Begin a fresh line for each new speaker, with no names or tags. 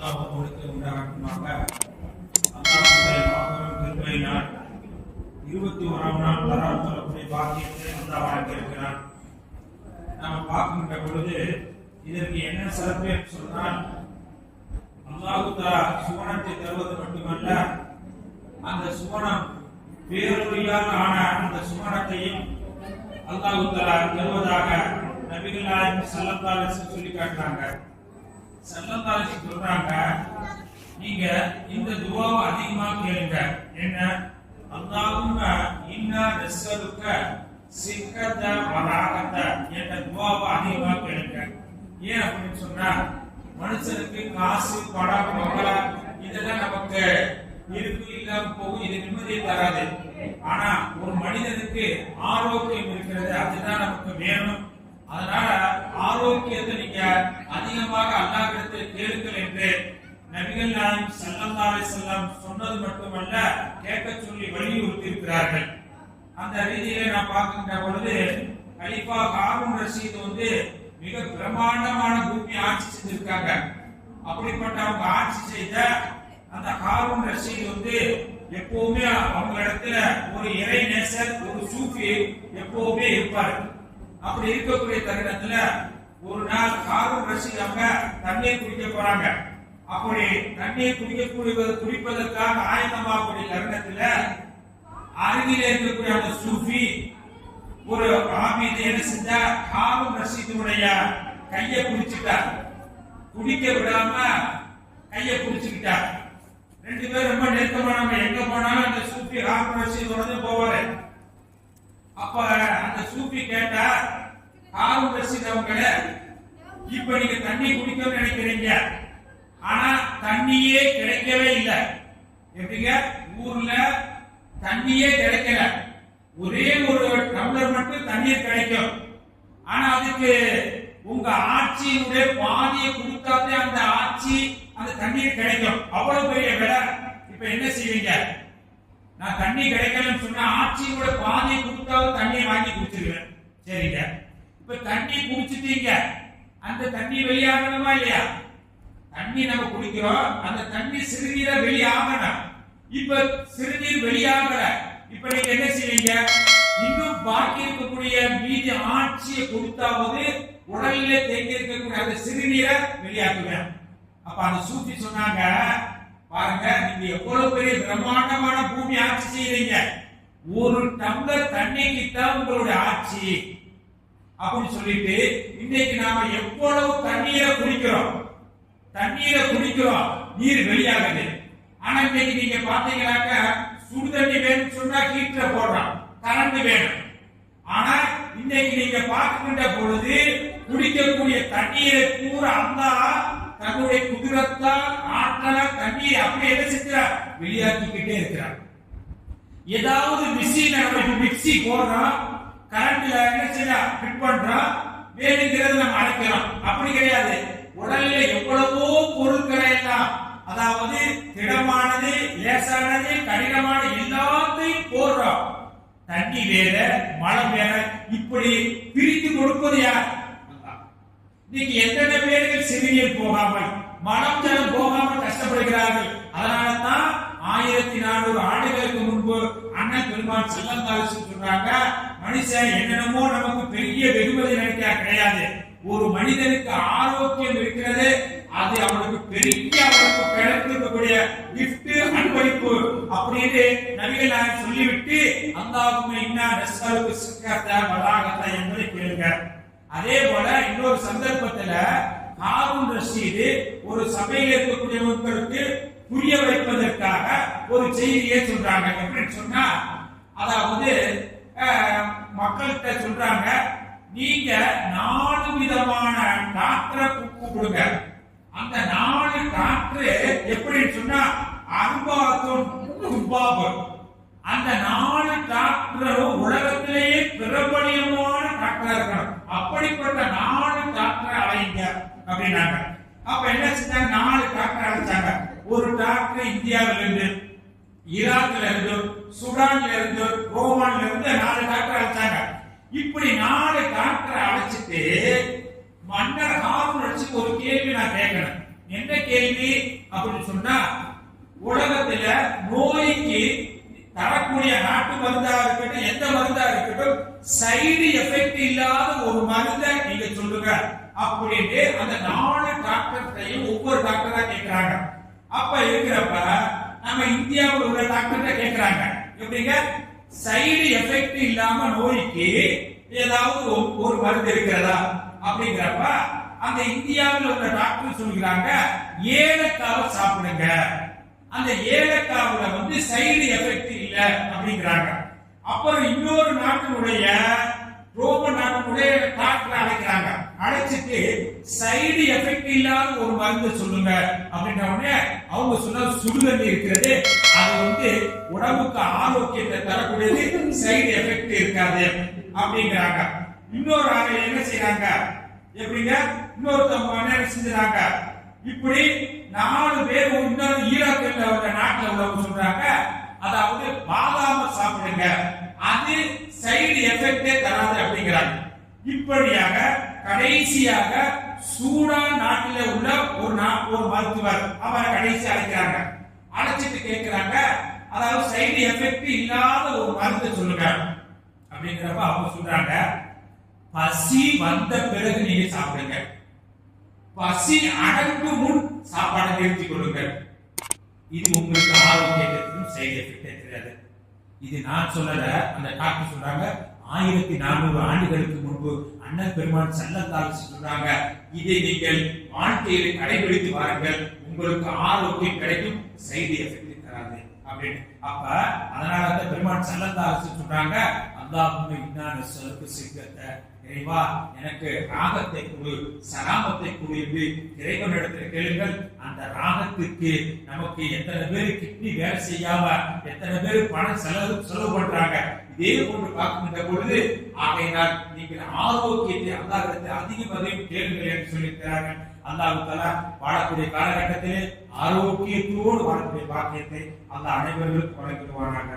அல்லாஹ் உங்களுக்கு உண்டாகட்டுமாக. அல்லாஹ்வுடைய மாபெரும் கிருபையினால் 21ஆம் நாள் தராத் சொல்லக்கூடிய பாக்கியத்தை அல்லாஹ் வழங்கியிருக்கிறான். நாம் பார்க்கின்ற பொழுது இதற்கு என்ன சிறப்பு என்று சொன்னால், அல்லாஹ் தஆலா சுவனத்தை தருவது மட்டுமல்ல, அந்த சுவனம் பேரொழியால் ஆன அந்த சுவனத்தையும் அல்லாஹ் தஆலா தருவதாக நபிகள் நாயகம் ஸல்லல்லாஹு அலைஹி வஸல்லம் சொல்லி காட்டுறாங்க. ஸல்லல்லாஹு அலைஹி வஸல்லம் சொல்றாங்க, நீங்க இந்த துஆவை அதிகமா கேளுங்க. என்ன? அல்லாஹும்ம இன்னா நஸ்அலுக சிக்கத வராகத என்ற துஆவை அதிகமா கேளுங்க. ஏன் அப்படின்னு சொன்னா, மனுஷனுக்கு காசு பணம் மகளம் இதெல்லாம் நமக்கு இருக்கு இல்லாம போகும், இது நிம்மதியை தராது. ஆனா ஒரு மனிதனுக்கு ஆரோக்கியம் இருக்கிறது, அதுதான் நமக்கு வேணும். அதனால ஆரோக்கியத்தை நீங்க அதிகமாக அல்லாஹ்விடத்தில் கேளுங்கள் என்று நபிகள் நாயகம் ஸல்லல்லாஹு அலைஹி வஸல்லம் சொன்னது மட்டுமல்ல, கேட்க சொல்லி வலியுறுத்தி இருக்கிறார்கள். அந்த ரீதியில நான் பார்க்கின்ற பொழுது கலீஃபா ஹாரூன் ரஷீத் மிக பிரமாண்டமான பூமி ஆட்சி செஞ்சிருக்காங்க. அப்படிப்பட்ட அவங்க ஆட்சி செய்த அந்த ஹாரூன் ரஷீத் எப்பவுமே அவங்க இடத்துல ஒரு இறை நேசர், ஒரு சூஃபி எப்பவுமே இருப்பாரு. அப்படி இருக்கக்கூடிய தருணத்துல ஒரு நாள் ஹாரூன் ரஷீத் அவங்க தண்ணீர் குடிக்க போறாங்க. அப்படி தண்ணீர் குடிப்பதற்காக ஆயத்தமாகக்கூடிய தருணத்துல அருகிலே இருக்கக்கூடிய அந்த சூஃபி ஒரு ஆபீதை என்ன செஞ்சா, ஹாரூன் ரஷீதுடைய கையை பிடிச்சிட்டார். குடிக்க விடாம கையை பிடிச்சுக்கிட்டார். ரெண்டு பேரும் ரொம்ப நெருக்கமானவங்க. எங்க போனாலும் அந்த சூஃபி ஹாரூன் ரஷீதோட போவாரு. அப்ப அந்த சூஃபி கேட்டா, ஹாரூன் ரஷீத் அவங்களே, இப்ப நீங்க தண்ணி குடிக்கணும்னு நினைக்கிறீங்க, ஆனா தண்ணியே கிடைக்கவே இல்லை. எப்படிங்க? ஊர்ல தண்ணியே கிடைக்கல, ஒரே ஒரு டம்ளர் மட்டும் தண்ணீர் கிடைக்கும். ஆனா அதுக்கு உங்க ஆட்சியினுடைய பாதியை கொடுத்தாலே அந்த ஆட்சி அந்த தண்ணீர் கிடைக்கும். அவ்வளவு பெரிய விலை. இப்ப என்ன செய்வீங்க? நான் தண்ணி கிடைக்கலன்னு சொன்னா ஆட்சியோட பாதியை கொடுத்தாலும் தண்ணியை வாங்கி குடிச்சிருவேன். சரிங்க, இப்ப தண்ணி குடிச்சிட்டீங்க, அந்த தண்ணி வெளியாகணுமா இல்லையா? தண்ணி நம்ம குடிக்கிறோம், அந்த தண்ணி சிறுநீர வெளியாகணும். இப்ப சிறுநீர் வெளியாகல, இப்ப நீங்க என்ன செய்வீங்க? இன்னும் பாக்கி இருக்கக்கூடிய மீதி ஆட்சியை கொடுத்தாவது உடலிலே தேங்கி இருக்கக்கூடிய அந்த சிறுநீரை வெளியாக்குவேன். அப்ப அந்த சூஃபி சொன்னாங்க, பாருங்க, நீங்க எவ்வளவு பெரிய பிரம்மாண்டமான பூமி ஆட்சி செய்யறீங்க, ஒரு டம்ளர் தண்ணிக்கு தான் உங்களுடைய ஆட்சி அப்படின்னு சொல்லிட்டு, இன்னைக்கு நாம எவ்வளவு தண்ணீரை குடிக்கிறோம், நீர் வெளியாகுது. ஆனா இன்னைக்கு நீங்க பாத்தீங்கன்னாக்க சுடு தண்ணி வேணும்னு சொன்னா ஹீட்டரை போடுறோம், கரண்ட் வேணும். ஆனா இன்னைக்கு நீங்க பார்க்கின்ற பொழுது குடிக்கக்கூடிய தண்ணீரை பூரா அல்லாஹ் தன்னுடைய குதிரத்தால் ஆற்றலால் தண்ணீரை அப்படியே என்ன செஞ்சார்? வெளியாக்கிக்கிட்டே இருக்கிறார். ஏதாவது மிஷின் நம்ம மிக்சி போடுறோம், கரண்ட்ல என்ன செய்யலாம்? ஃபிட் பண்றோம், வேணுங்கிறது நம்ம அழைக்கிறோம். அப்படி கிடையாது. உடல்ல எவ்வளவோ பொருட்களை எல்லாம், அதாவது திடமானது, லேசானது, கடினமான எல்லாத்தையும் போடுறோம். தண்ணி வேற, மழை வேற, இப்படி பிரித்து கொடுப்பது யார்? இன்னைக்கு எத்தனை பேர்கள் சிறுநீர் போகாமல், மனம் ஜலம் போகாமல் கஷ்டப்படுகிறார்கள். அதனாலதான் 1400 ஆண்டுகளுக்கு முன்பு அண்ணன் பெருமான் ஸல்லல்லாஹு அலைஹி வஸல்லம் சொல்றாங்க, மனுஷன் என்னென்னமோ நமக்கு பெரிய வெகுமதி நினைக்க கிடையாது. ஒரு மனிதனுக்கு ஆரோக்கியம் இருக்கிறது, அது அவனுக்கு பெரிய அவனுக்கு கிடைத்திருக்கக்கூடிய கிஃப்ட், அன்பளிப்பு அப்படின்னு நபிகள் நாயகம் சொல்லிவிட்டு, அல்லாஹும்ம இன்னா நஸ்அலுக சிக்கத வராகத என்பதை கேளுங்க. அதே போல இன்னொரு சந்தர்ப்பத்துல ஹாரூன் ரஷீத் ஒரு சபையில் இருக்கக்கூடியவர்களுக்கு புரிய வைப்பதற்காக ஒரு செய்தியை சொல்றாங்க. எப்படின்னு சொன்னா, அதாவது மக்கள்கிட்ட சொல்றாங்க, நீங்க 4 விதமான டாக்டரை கூப்பிடுங்க. அந்த 4 டாக்டர் எப்படின்னு சொன்னா, அந்த 4 டாக்டரும் உலகத்திலேயே பிரபலியமான டாக்டரா இருக்கணும். அப்படிப்பட்ட 4 டாக்டரை அழைங்க அப்படின்னாங்க. அப்ப என்ன செஞ்சாங்க? 4 டாக்டர் அழைச்சாங்க. ஒரு டாக்டர் இந்தியாவில இருந்து, ஈராக்ல இருந்து, சுடான்ல இருந்து, ரோமான்ல இருந்து 4 டாக்டர் அழைச்சாங்க. இப்படி 4 டாக்டரை அழைச்சிட்டு மன்னர் ஹாரூன் ரஷீத் ஒரு கேள்வி நான் கேட்கிறேன். என்ன கேள்வி அப்படின்னு சொன்னா, உலகத்துல நோய்க்கு தரக்கூடிய நாட்டு மருந்தா இருக்கட்டும், எந்த மருந்தா இருக்கட்டும், சைடு எஃபெக்ட் இல்லாத ஒரு மருந்தை நீங்க சொல்லுங்க அப்படின்ட்டு அந்த 4 டாக்டர்டையும் ஒவ்வொரு டாக்டரா கேட்கிறாங்க. அப்ப இருக்கிறப்ப நம்ம இந்தியாவில் உள்ள டாக்டர் கேட்கிறாங்க, எப்படிங்க சைடு எஃபெக்ட் இல்லாம நோய்க்கு ஏதாவது ஒரு மருந்து இருக்கிறதா அப்படிங்கிறப்ப அந்த இந்தியாவில் உள்ள டாக்டர் சொல்கிறாங்க, ஏலக்காவை சாப்பிடுங்க, அந்த ஏலக்காவுல வந்து சைடு எஃபெக்ட் இல்ல அப்படிங்கிறாங்க. அப்புறம் இன்னொரு நாட்டினுடைய ரோம நாட்டினுடைய டாக்டர் அழைக்கிறாங்க, அழைச்சிட்டு சைடு எஃபெக்ட் இல்லாத ஒரு மருந்து சொல்லுங்க அப்படின்ற உடனே அவங்க சொன்ன சுடுதண்ணி இருக்கிறது, அது வந்து உடம்புக்கு ஆரோக்கியத்தை தரக்கூடியது, சைடு எஃபெக்ட் இருக்காது அப்படிங்கிறாங்க. இன்னொரு ஆளை என்ன செய்யறாங்க, எப்படிங்க இன்னொருத்தவங்க என்ன செஞ்சாங்க, இப்படி 4 பேர் இன்னொரு ஈராக்கில் உள்ள நாட்டில் உள்ளவங்க சொல்றாங்க, அதாவது பாதாம சாப்பிடுங்க, அது சைடு எஃபெக்டே தராது அப்படிங்கிறாங்க. இப்படியாக கடைசியாக சூடான் நாட்டில் உள்ள ஒரு மருத்துவர் அவரை கடைசி அழைக்கிறாங்க. அழைச்சிட்டு கேட்கிறாங்க, அதாவது சைடு எஃபெக்ட் இல்லாத ஒரு மருந்து சொல்லுங்க அப்படிங்கிறப்ப அவங்க சொல்றாங்க, பசி வந்த பிறகு நீங்க சாப்பிடுங்க, பசி அடங்கும் முன் சாப்பாடை நிறுத்திக் கொள்ளுங்க, இது உங்களுக்கு ஆரோக்கியத்திற்கும் சைடு எஃபெக்ட் தெரியாது. இது நான் சொல்லல, அந்த டாக்டர் சொல்றாங்க, 1400 ஆண்டுகளுக்கு முன்பு அண்ணல் பெருமான் ஸல்லல்லாஹு அலைஹி சொல்றாங்க, இதை நீங்கள் வாழ்க்கையில் கடைபிடித்து வாருங்கள், உங்களுக்கு ஆரோக்கியம் கிடைக்கும், சைடு எஃபெக்ட் தராது அப்படின்னு. அப்ப அதனால தான் பெருமான் ஸல்லல்லாஹு அலைஹி சொல்றாங்க, அல்லாஹும்ம இன்னா நஸ்அலுக சிக்கத்த, இறைவா எனக்கு ராகத்தை கொடு, சலாமத்தை கொடு என்று இறைவனிடத்தில் கேளுங்கள். அந்த ராகத்துக்கு நமக்கு எத்தனை பேர் கிட்னி வேலை செய்யாம எத்தனை பேர் பணம் செலவு பண்றாங்க. இதே போன்று பார்க்கின்ற பொழுது ஆகையினால் நீங்கள் ஆரோக்கியத்தை அல்லாஹ்விடத்தில் அதிகம் கேளுங்கள் என்று சொல்லியிருக்கிறார்கள். அல்லாஹ் தஆலா வாழக்கூடிய காலகட்டத்திலே ஆரோக்கியத்தோடு வாழக்கூடிய பாக்கியத்தை அல்லாஹ் அனைவருக்கும் வழங்குவானாக.